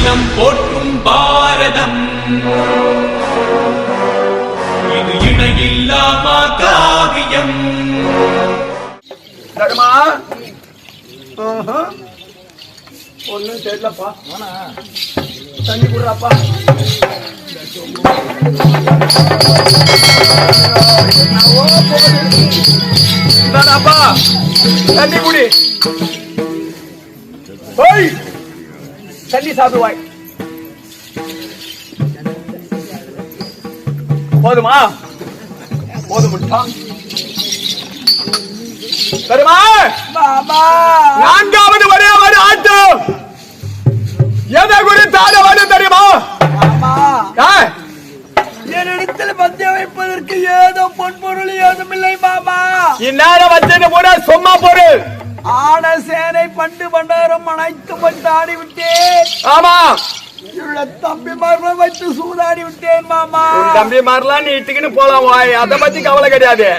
அகிலம் போற்றும் பாரதம் இது இணையில்லாமா காவியம். ஒன்னும் தெரியலப்பா, தண்ணி குடுறாப்பா. தானாப்பா தண்ணி குடி. ஓய் தண்ணி சாப்பிடுவாய். போதுமா? போதுமுட்டா தெரியுமா? நான்காவது ஒரே ஒரு ஆட்டம் எதை குறித்து ஆட வேண்டும் தெரியுமா? என்னிடத்தில் பந்தய வைப்பதற்கு ஏதோ பொன்பொருள் ஏதும் இல்லை மாமா. இந்நேரம் வச்சு கூட சும்மா பொருள் ஆட சேனை பண்டு பண்டாரம் அனைத்து பட்டு ஆடிவிட்டேன். ஆமா, தம்பி மாரெல்லாம் வைத்து சூதாடி விட்டேன் மாமா. தம்பி மாரெல்லாம் நீ இட்டுக்குன்னு போலாம் வாய், அதை பத்தி கவலை கிடையாது.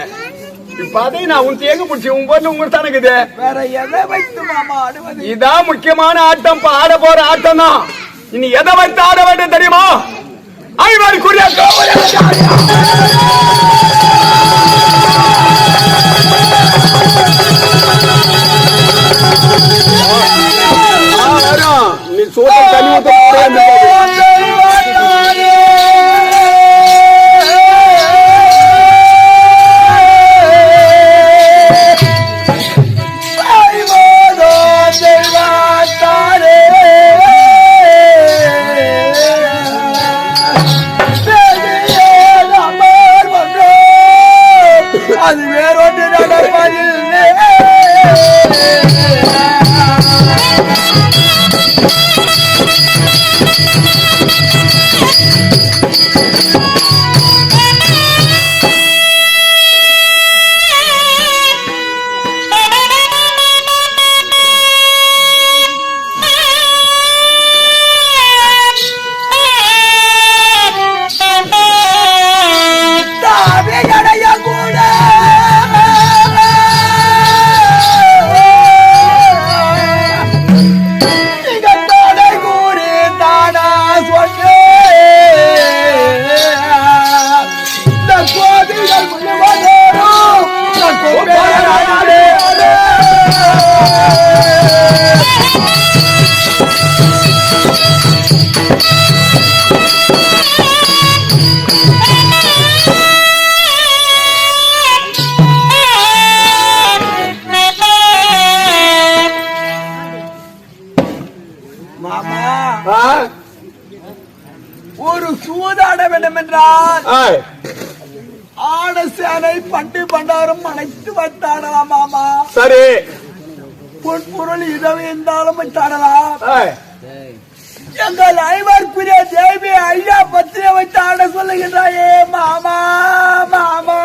இப்ப அதை நான் உன் தேங்க பிடிச்சி உன் பொண்ணு உங்களுக்கு தானே வேற எதை வைத்து மாமா ஆடுவது? இதான் முக்கியமான ஆட்டம், ஆட போற ஆட்டம் தான். இனி எதை வைத்து ஆட வேண்டும் தெரியுமா? ஐவருக்குரிய நீ சோத்த தண்ணி ஊத்த அது வேறொன்று நடப்பதில்லை. ஒரு சூதாட வேண்டும் என்றால் ஆட சேனை பண்டு பண்டாரம் அனைத்து வைத்தாடலாம் மாமா. சரி, பொன்பொருள் இதவை இருந்தாலும் வைத்தாடலாம். எங்கள் ஐவருக்குரிய தேவி ஐயா பத்திரை வைத்து ஆட சொல்லுகின்றாயே மாமா. மாமா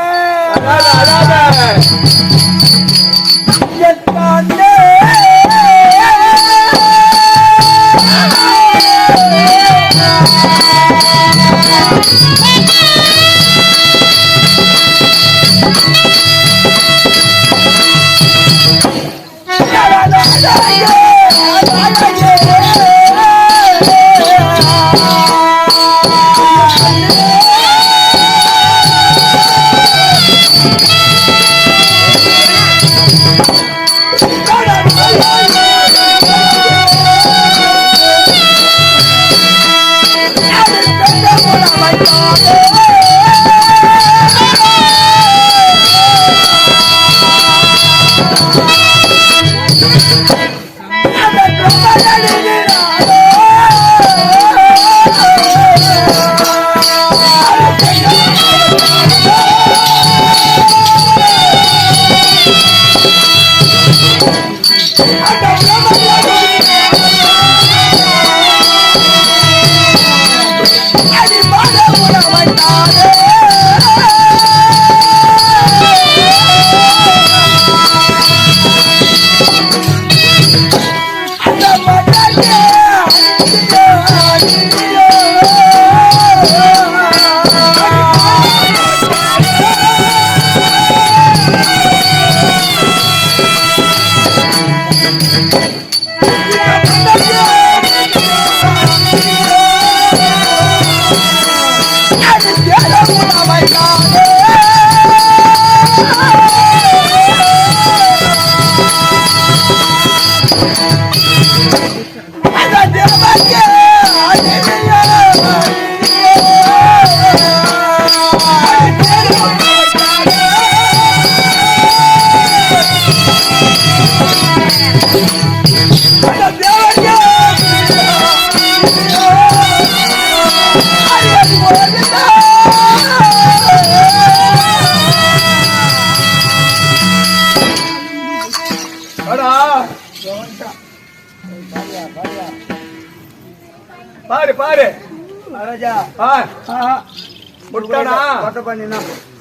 பாரு பாரு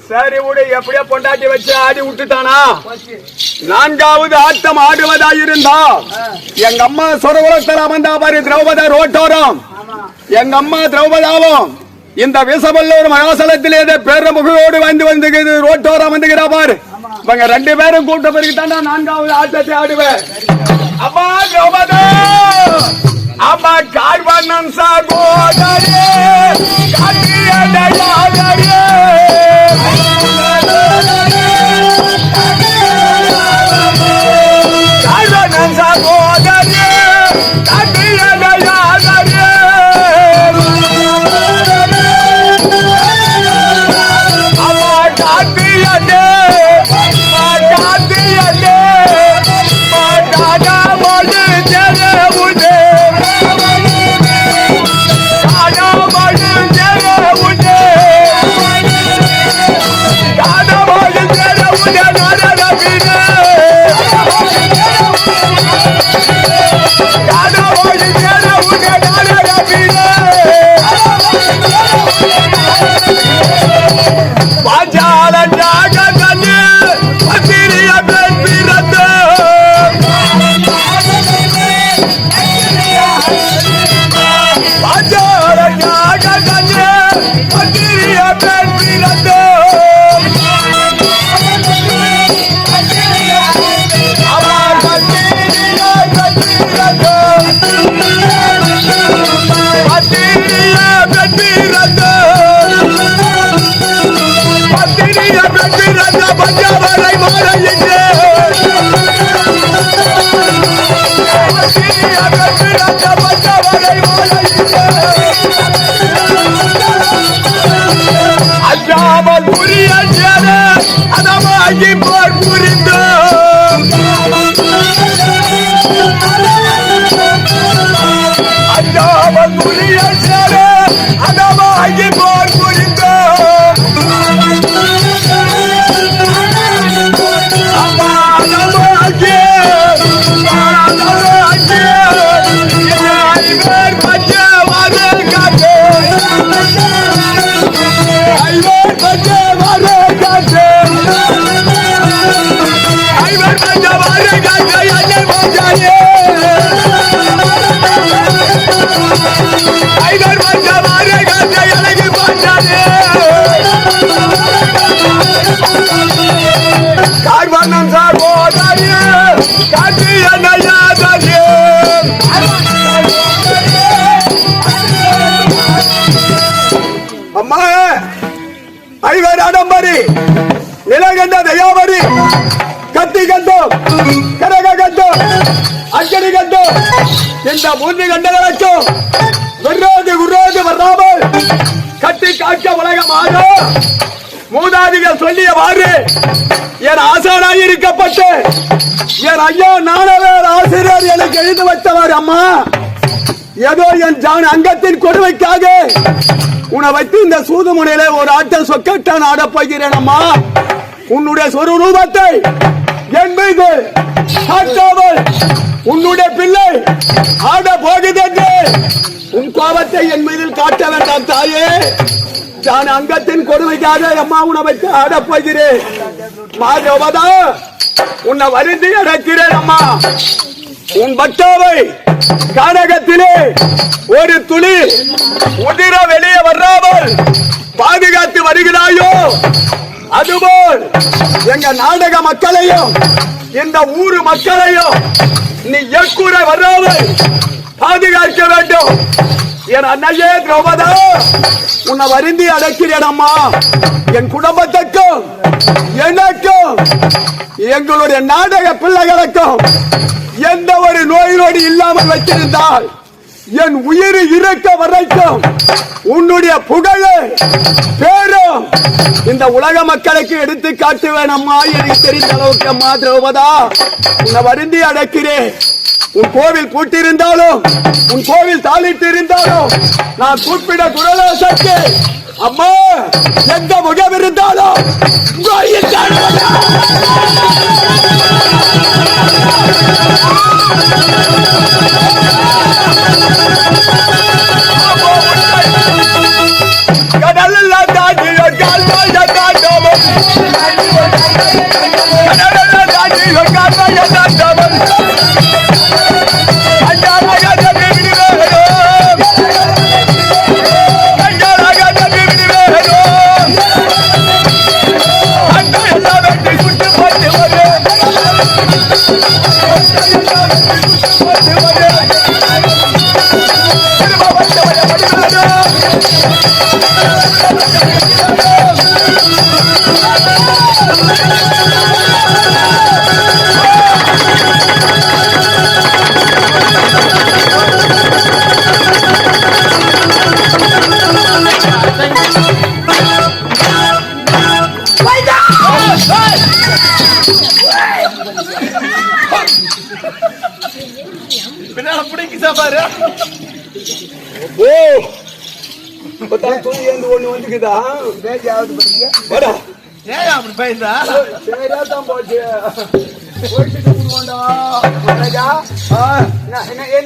சரி விடு, எப்படியோ பொண்டாட்டி வச்சு ஆடி விட்டுட்டானா. நான்காவது ஆட்டம் ஆடுவதா இருந்தா எங்க அம்மா சொரகுலத்தில் அமர்ந்தா பாரு திரௌபதி ரோட்டோரம். எங்க அம்மா திரௌபதாவும் இந்த விசவல்லூர் மகாசலத்திலே பேரமுகையோடு வந்து ரோட்டோரம் வந்துகிறா பாரு. இவங்க ரெண்டு பேரும் கூட்ட பிறகு தாண்டா நான்காவது ஆட்டத்தை ஆடுவேன். அம்மா திரௌபதி, அம்மா கார்வண்ணன் சாகோதரே காட்டியடையாதரே கார்வண்ணன் சாகோதரே காட்டியடையாதரே அம்மா காட்டியடே காட்டியடே மாட்டாமோடு தெரவுடே அஜாமல் புரியல அதமாகி போர் புரிந்தோம். அஜாமல் புரியல அதமாகி போர் புரிந்தோம். அம்மானமாகி கார்வண்ணன் சாகோதரே காட்டியடையாதரே அம்மா ஐவர் ஆடம்பரி நிலகண்ட தயாவரி கத்தி கண்டோம் கரக கண்டோம் அஞ்சலி கண்டோம். இந்த மூன்று கண்டங்களுக்கும் விரோதி விரோதி வராமல் கட்டி காக்க உலகமாக மூதாதிகள் சொல்லியவாறு என் ஆசானாய் இருக்கப்பட்டு என் ஐயா நானவர் ஆசிரியர் எனக்கு எழுதி வைத்தவர். அம்மா ஏதோ என் ஜான் அங்கத்தின் கொடுமைக்காக உன்னை வைத்து இந்த சூதுமுனையில ஒரு ஆட்டம் சொக்கட்டான் ஆடப் போகிறேன். அம்மா உன்னுடைய சொரூபத்தை என் மீது காட்டாமல் உன்னுடைய பிள்ளை ஆட போகுது என்று உன் கோபத்தை என் மீது காட்ட வேண்டாம் தாயே. நான் அங்கத்தின் கொடுமைக்காக அம்மா உன்னை வைத்து ஆட போகிறேன். மாதவதா உன்னை வருந்தி அடைக்கிறேன். அம்மா உன் பட்டாவை கானகத்திலே ஒரு துளி உதிர வெளியே வராமல் பாதுகாத்து வருகிறாயோ, அதுபோல் எங்க நாடக மக்களையும் இந்த ஊரு மக்களையும் நீ எக்கூட வராமல் பாதுகாக்க வேண்டும். என் அன்னையே திரௌபதா உன்னை வருந்தி அடைக்கிறேன். அம்மா என் குடும்பத்துக்கும் எனக்கும் எங்களுடைய நாடக பிள்ளைகளுக்கும் எந்த ஒரு நோய் நொடி இல்லாமல் வைத்திருந்தால் என் உயிர் இறக்க வரைக்கும் உன்னுடைய புகழை பேரும் இந்த உலக மக்களுக்கு எடுத்து காட்டுவேன் அம்மா. எனக்கு தெரிந்த அளவுக்கு அம்மா திரௌபதா உன்னை வருந்தி அடைக்கிறேன். உன் கோவில் பூட்டிருந்தாலும் உன் கோவில் தாளிட்டு இருந்தாலும் நான் கூப்பிட குரலா சக்தி அம்மா எந்த முகம் இருந்தாலும் கடல்ல தாண்டியோ கால்வாய தாண்டவன் கடல்ல தாண்டியோ கால்வாய தாண்டவன்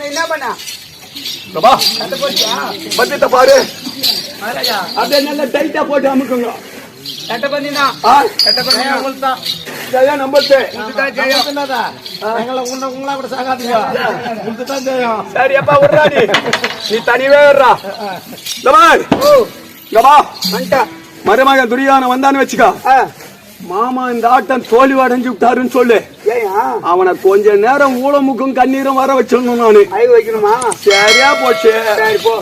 என்ன பண்ண பாரு அப்படியே நல்லா டைட்டா போட்டு அமுக்குங்க. சரி அப்பா விடுறாடி நீ தனிவே வர்றா. மருமகன் துரியானம் வந்தான்னு வச்சுக்கோ மாமா இந்த ஆட்டம் தோல்வி அடைஞ்சு விட்டாருன்னு சொல்லு. அவனை கொஞ்ச நேரம் ஊழமுக்கும் கண்ணீரும் வர வச்சிடணும். நானு வைக்கணுமா? சரியா போச்சு. சரி போ.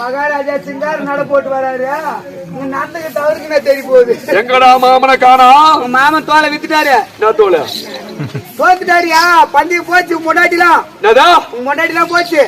மகாராஜா சிங்கார நட போட்டு வராரு. நாட்டுக்கு அவருக்கு நான் தெரிய போகுது. எங்கடா மாமனை காணா? மாமன் தோலை வித்துட்டாரு. நான் தோலை தோத்துட்டாரியா? பண்டிகை போச்சு. முன்னாடிலாம் போச்சு.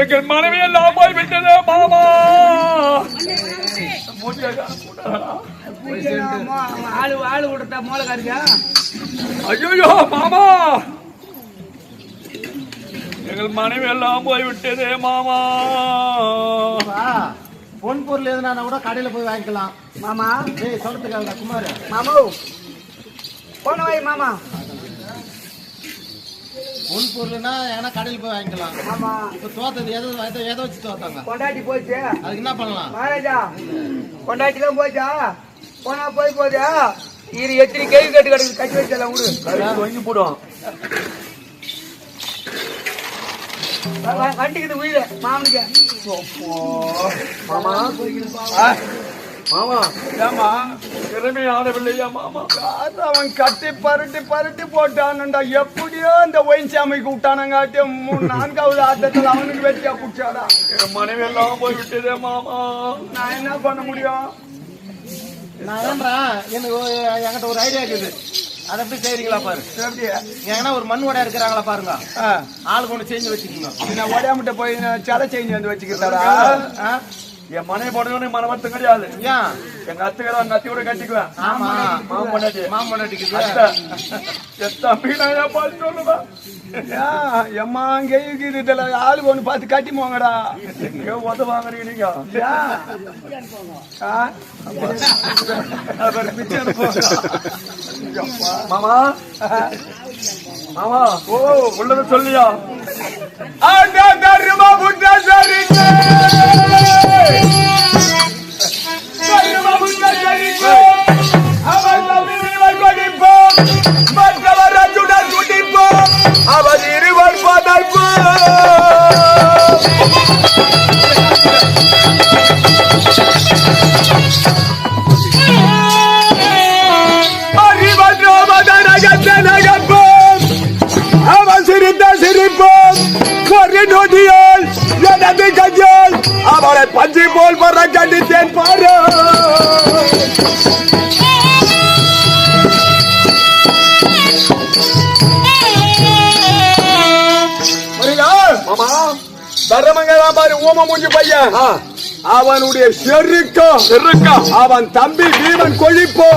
எங்கள் மனைவி எல்லாம் போய் விட்டது மாமா. ஆளு விடுறா மோளக்காரியா. ஐயோ மாமா, எங்கள் மனைவி எல்லாம் போய் விட்டது மாமா. பொன் பொருள் எதுனா கூட கடையில போய் வாங்கிக்கலாம் மாமா. சொல்றதுக்காக குமார் மாமா போன வாய் மாமா. பொன் பொருள்னா ஏன்னா கடையில் போய் வாங்கிக்கலாம். ஆமா. இப்ப தோத்தது எதை வச்சு தோத்தாங்க? கொண்டாட்டி போச்சு. அதுக்கு என்ன பண்ணலாம்? மகாராஜா கொண்டாட்டி தான் போச்சா? போனா போய் போதா இது எத்தனை கேள்வி கேட்டு கிடக்கு கட்டி வச்சலாம் விடு. வாங்கி போடுவோம். கண்டிக்குது உயிர மாமனுக்கு. மாமா மாமா ஏமா திறமை ஆடவில்லையா மாமா? அவன் கட்டி பருட்டி போட்டானுண்டா. எப்படியோ இந்த ஒயின் சாமிக்கு விட்டானங்காட்டி 4வது ஆட்டத்தில் அவனுக்கு வெட்டியா பிடிச்சாடா. என் மனைவி எல்லாம் போய் விட்டதே மாமா. நான் என்ன பண்ண முடியும்? நான் ஏன்றேன், எனக்கு என்கிட்ட ஒரு ஐடியா இருக்குது. அதை எப்படி செய்றீங்களா பாரு. ஏன்னா ஒரு மண் உடையா இருக்கிறாங்களா பாருங்க, ஆளுக்கு ஒண்ணு செஞ்சு வச்சுக்கோங்க. நான் உடையாமட்ட போய் சலை செஞ்சு வந்து வச்சுக்கிறதா? என் மனைவி போடணும் மனமத்து கிடையாது. ஏன் எங்க அத்துக்கிற அங்க அத்தியோட கட்டிக்குவேன். ஆமா மாமன் பொண்டாட்டி மாமண்டாட்டிக்கு சொல்லுவா. எம்மா அங்கேயும் இதுல ஆளுக்கு ஒண்ணு பார்த்து கட்டி போங்கடா. எங்கேயோ உத வாங்குறீங்க நீங்க. மாமா மாமா ஓ உள்ளத சொல்லியா? தர்ம புத்த சரிக்கு அவன் கொடிப்போம், மற்றவர் அச்சுடன் குடிப்போம், அவன் இருவர் பதைப்போம். அவன் சிரித்த சிரிப்போம், ஒரு நொடியால் எனது கையால் அவளை பஞ்சு போல் வர கண்டித்தேன் பாரு. தர்மங்கதான் பாரு ஊம மூஞ்சி பையன். அவனுடைய செருக்கா அவன் தம்பி வீரன் கொழிப்போ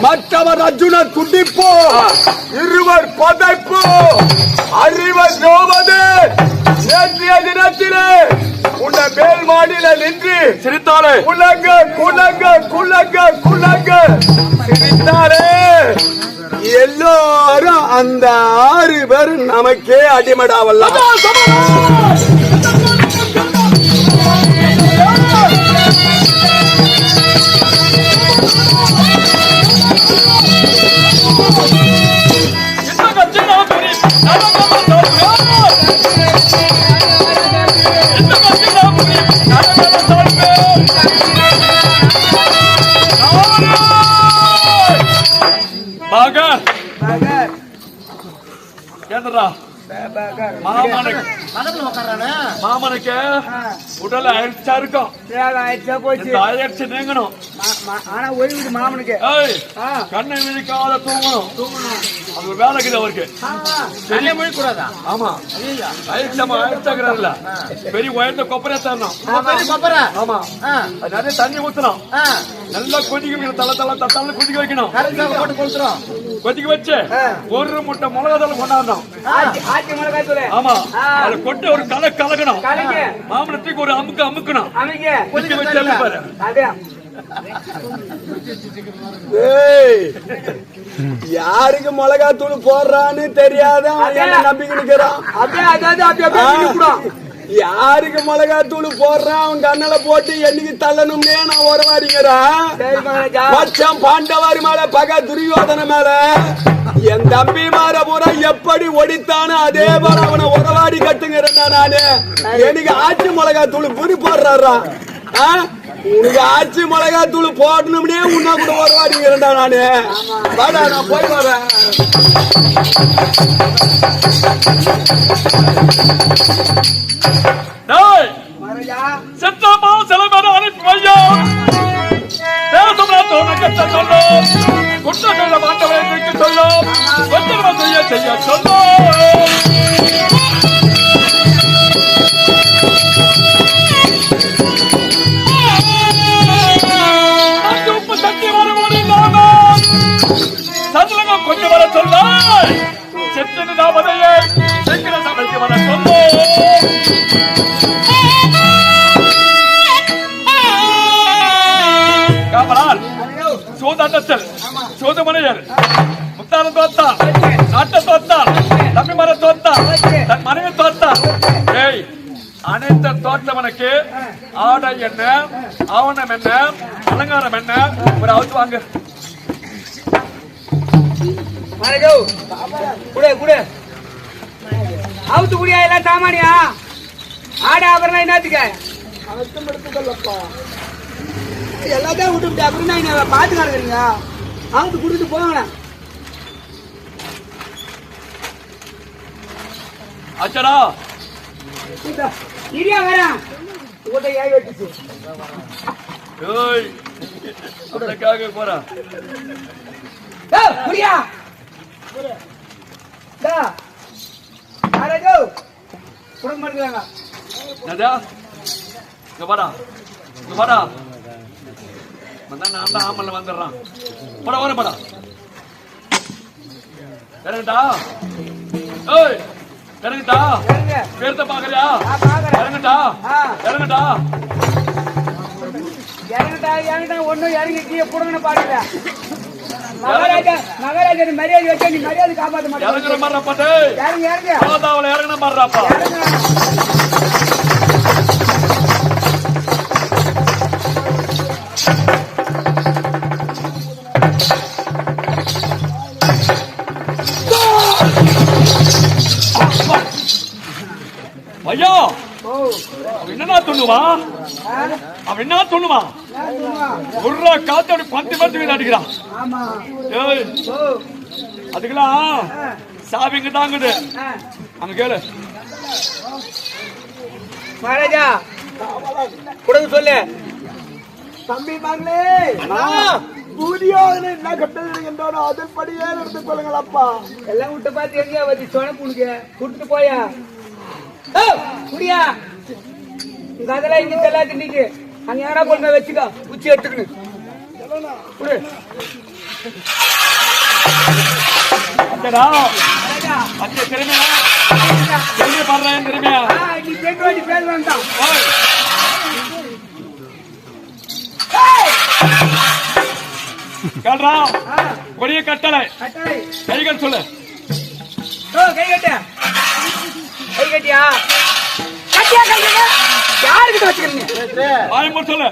மற்றவர் அர்ஜுனன் துடிப்போ, இருவர் பதைப்போ, அறிவர் நோவது. நேற்றைய தினத்திலே உன்னை மேல் மாடியில நின்று சிரித்தாலே குலங்க குலங்க குலங்க குலங்க சிரித்தாரே. எல்லாரும் அந்த 6 பேர் நமக்கே அடிமடாவல்லாம். மாமனுக்கு பக்கத்துல உட்கார்றானே மாமனுக்கு உடல் அயற்சியா இருக்கும். போச்சு இந்த அயற்சி நீங்கணும். ஆனா ஓய்வு மாமனுக்கு ஏய், கண்ணை விழிக்காத தூங்கணும். அது ஒரு வேலை இருக்குது அவருக்கு. தனியா மொழி கூடாதா? ஆமா, அயற்சாகிறாருல பெரிய உயர்ந்த கொப்பரை தரணும். பெரிய கொப்பரை. ஆமா, அது நிறைய தண்ணி ஊத்தணும். நல்லா கொதிக்க வைக்கணும். தலை தலை தலை கொதிக்க வைக்கணும். கரண்ட் போட்டு கொடுத்துரும். கொதிக்க வச்சு ஒரு முட்டை மிளகா தலை கொண்டாடணும். ஆச்சி மிளகாய் தூள் ஆமா, அதை கொண்டு ஒரு கலை கலக்கணும். மாமனத்துக்கு ஒரு அமுக்கு அமுக்கணும். கொதிக்க வச்சு அள்ளி பாரு. யாருக்கு மிளகாத்தூள் போடுறான்னு தெரியாத நம்பிக்கை நிக்கிறான். யாருக்கு மிளகாத்தூள் போடுறான் அவன் கண்ணல போட்டு என்னைக்கு தள்ளணும்னே நான் உறவாடிக்கிறேன். பச்சம் பாண்டவர் மேல பகை துரியோதன மேல என் தம்பி மாற பூரா எப்படி ஒடித்தானோ அதே போல அவனை உறவாடி கட்டுங்கிறேன் நானு. எனக்கு ஆச்சி மிளகாத்தூள் குறி போடுறாரா? உனக்கு ஆச்சி மிளகாத்தூள் போடணும்னே உன்னா கூட உறவாடிங்கிறேன்டா நானு. வாடா, நான் போய் வரேன். செத்தமா சில பேர் அனுப்பி வையா. பேசும் தோணுக்க சொல்லும். குற்றங்களை மாட்டவர்களுக்கு சொல்லும். கொஞ்சமா செய்ய செய்ய சொல்லும். உப்பு சக்தி வர முடியல. சதுலகம் கொஞ்சம் வர சொல்ல. செத்து நாமதையே சீக்கிர சபைக்கு வர சொல்லும். காமரால் சூதாட்டத்தில் சூதுமணியர் முத்தாரம் தோத்தார். நாட்டை தோத்தார். தம்பி மரம் தோத்தார். தன் மனைவி தோத்தார். ஏய், அனைத்து தோற்றவனுக்கு ஆடை என்ன, ஆவணம் என்ன, அலங்காரம் என்ன, ஒரு அவுத்து வாங்க. அவுத்து குடியா எல்லாம் சாமானியா? ஆட ஆபரணம் என்னத்துக்கு? எல்லாத்தையும் விட்டு அப்படின்னா பாத்து நடக்கிறீங்க. அவுத்து குடிட்டு போங்க. அச்சடா இரியா வரேன். உங்கள்கிட்ட ஏன் வெட்டுச்சு? ஏய், அதுக்காக போறா. குடியா குடும்ப மாட்டேங்கிறாங்க. இங்க பாரா, இங்க பாரா. வந்தா நான் தான் ஆமல்ல வந்துடுறான். படா வர படா. இறங்கட்டா. ஏய், இறங்கட்டா. பேர்த்த பாக்கறியா? இறங்கட்டா, இறங்கட்டா. இறங்கிட்டா ஒண்ணும் இறங்கி கீழே புடுங்கன்னு பாருங்க. மகாராஜா மரியாதை வச்சா நீ மரியாதை காப்பாற்ற மாட்டேன். இறங்குற மாதிரி பாட்டு. இறங்க இறங்க. அவளை இறங்கின மாதிரிப்பா. ஐயா, அவன் என்ன துண்ணுவா? அவன் என்ன துண்ணுவா? ஒரு காத்தோட 10 பேர் வீடு அடிக்கிறான். அதுக்கெல்லாம் சாவிங்க தாங்குது. அங்க கேளு. மகாராஜா கொடுக்க சொல்லு. தம்பி மகளே, துரியோதனை என்ன கட்டளை அதன்படியே நடந்து கொள்ளுங்களப்பா. எல்லாம் விட்டு பார்த்து எங்க வந்து சொன்ன புனுக்கு கூட்டு போயா. குடியா உங்க அதெல்லாம் இங்க தெல்லாது. இன்னைக்கு அங்க யாரா கொண்டு வச்சுக்கோ. உச்சி எடுத்துக்கணும். கொடிய கட்டளை கைகள் சொல்லு. கை கட்ட கை கட்டியா கட்டியா கை கட்ட யாருக்கிட்ட வச்சுக்கிறீங்க? சொல்லு.